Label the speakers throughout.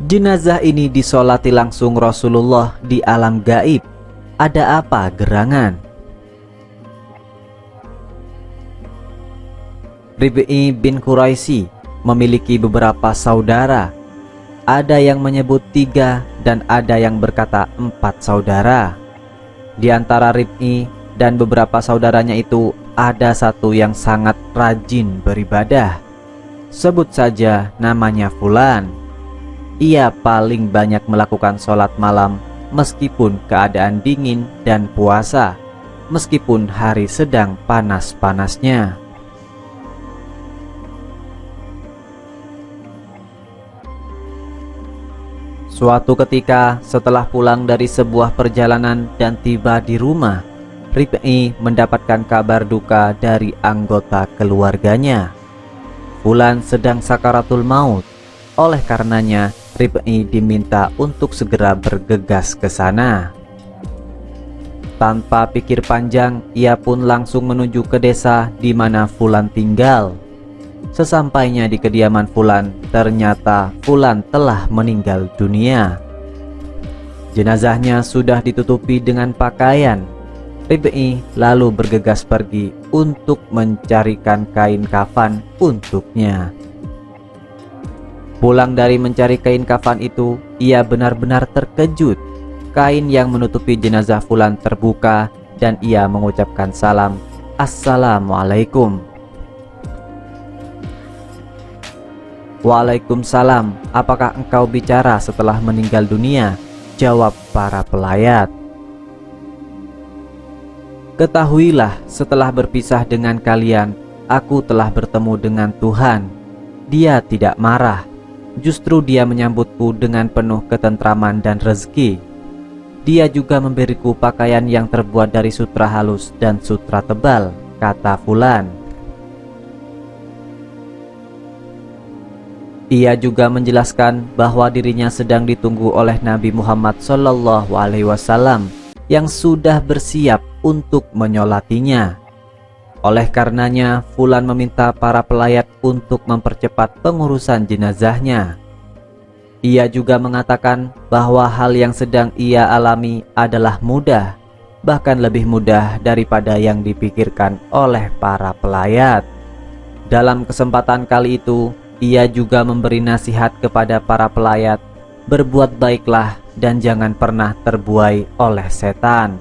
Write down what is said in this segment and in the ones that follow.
Speaker 1: Jenazah ini disolati langsung Rasulullah di alam gaib. Ada apa gerangan? Rib'i bin Quraisy memiliki beberapa saudara. Ada yang menyebut 3 dan ada yang berkata 4 saudara. Di antara Rib'i dan beberapa saudaranya itu ada satu yang sangat rajin beribadah. Sebut saja namanya Fulan. Ia paling banyak melakukan sholat malam meskipun keadaan dingin dan puasa, meskipun hari sedang panas-panasnya. Suatu ketika setelah pulang dari sebuah perjalanan dan tiba di rumah, Rib'i mendapatkan kabar duka dari anggota keluarganya. Fulan sedang sakaratul maut. Oleh karenanya, Rib'i diminta untuk segera bergegas ke sana. Tanpa pikir panjang, ia pun langsung menuju ke desa di mana Fulan tinggal. Sesampainya di kediaman Fulan, ternyata Fulan telah meninggal dunia. Jenazahnya sudah ditutupi dengan pakaian. Rib'i lalu bergegas pergi untuk mencarikan kain kafan untuknya. Pulang dari mencari kain kafan itu, ia benar-benar terkejut. Kain yang menutupi jenazah Fulan terbuka dan ia mengucapkan salam, "Assalamualaikum." "Waalaikumsalam, apakah engkau bicara setelah meninggal dunia?" jawab para pelayat. "Ketahuilah, setelah berpisah dengan kalian, aku telah bertemu dengan Tuhan. Dia tidak marah. Justru dia menyambutku dengan penuh ketentraman dan rezeki. Dia juga memberiku pakaian yang terbuat dari sutra halus dan sutra tebal," kata Fulan. Ia juga menjelaskan bahwa dirinya sedang ditunggu oleh Nabi Muhammad SAW yang sudah bersiap untuk menyolatinya. Oleh karenanya, Fulan meminta para pelayat untuk mempercepat pengurusan jenazahnya. Ia juga mengatakan bahwa hal yang sedang ia alami adalah mudah, bahkan lebih mudah daripada yang dipikirkan oleh para pelayat. Dalam kesempatan kali itu, ia juga memberi nasihat kepada para pelayat, berbuat baiklah dan jangan pernah terbuai oleh setan.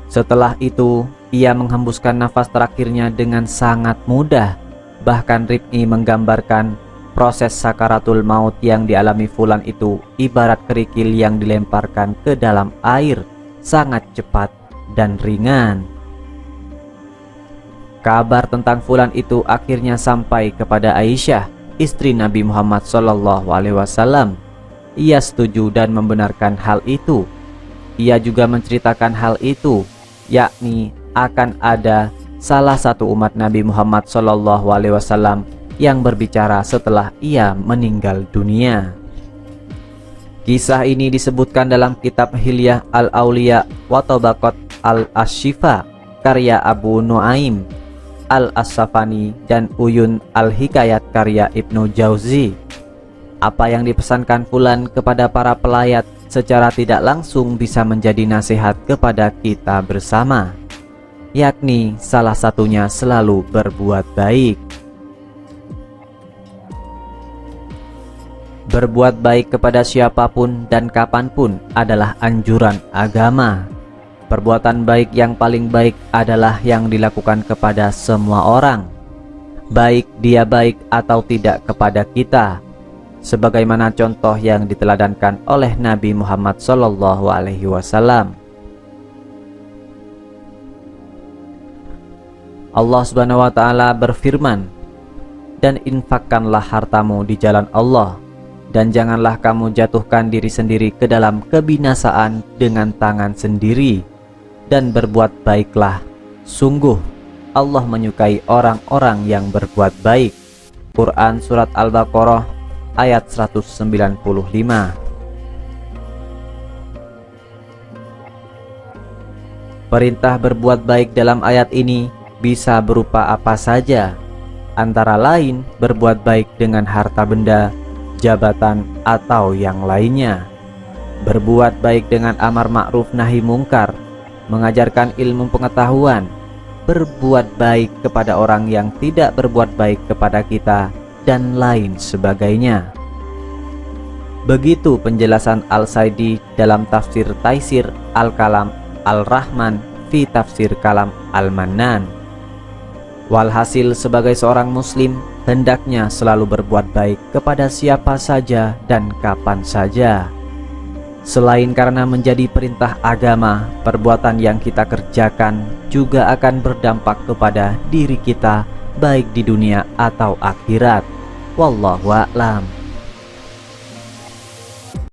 Speaker 1: Setelah itu, ia menghembuskan nafas terakhirnya dengan sangat mudah. Bahkan Rib'i menggambarkan proses sakaratul maut yang dialami Fulan itu ibarat kerikil yang dilemparkan ke dalam air, sangat cepat dan ringan. Kabar tentang Fulan itu akhirnya sampai kepada Aisyah, istri Nabi Muhammad SAW. Ia setuju dan membenarkan hal itu. Ia juga menceritakan hal itu, yakni akan ada salah satu umat Nabi Muhammad SAW yang berbicara setelah ia meninggal dunia. Kisah ini disebutkan dalam kitab Hilyah Al-Auliya wa Tabaqat Al-Ashifa karya Abu Nuaim Al-As-Safani dan Uyun Al-Hikayat karya Ibnu Jauzi. Apa yang dipesankan Fulan kepada para pelayat secara tidak langsung bisa menjadi nasihat kepada kita bersama, yakni salah satunya selalu berbuat baik. Berbuat baik kepada siapapun dan kapanpun adalah anjuran agama. Perbuatan baik yang paling baik adalah yang dilakukan kepada semua orang, baik dia baik atau tidak kepada kita, sebagaimana contoh yang diteladankan oleh Nabi Muhammad SAW. Allah Subhanahu wa Ta'ala berfirman, "Dan infakkanlah hartamu di jalan Allah, dan janganlah kamu jatuhkan diri sendiri ke dalam kebinasaan dengan tangan sendiri, dan berbuat baiklah. Sungguh Allah menyukai orang-orang yang berbuat baik." Quran Surat Al-Baqarah ayat 195. Perintah berbuat baik dalam ayat ini bisa berupa apa saja. antara lain berbuat baik dengan harta benda, jabatan, atau yang lainnya. Berbuat baik dengan amar ma'ruf nahi mungkar, mengajarkan ilmu pengetahuan, berbuat baik kepada orang yang tidak berbuat baik kepada kita, dan lain sebagainya. Begitu penjelasan Al-Saidi dalam tafsir Taisir Al-Kalam Al-Rahman fi tafsir Kalam Al-Mannan. Walhasil, sebagai seorang muslim hendaknya selalu berbuat baik kepada siapa saja dan kapan saja. Selain karena menjadi perintah agama, perbuatan yang kita kerjakan juga akan berdampak kepada diri kita baik di dunia atau akhirat. Wallahu a'lam.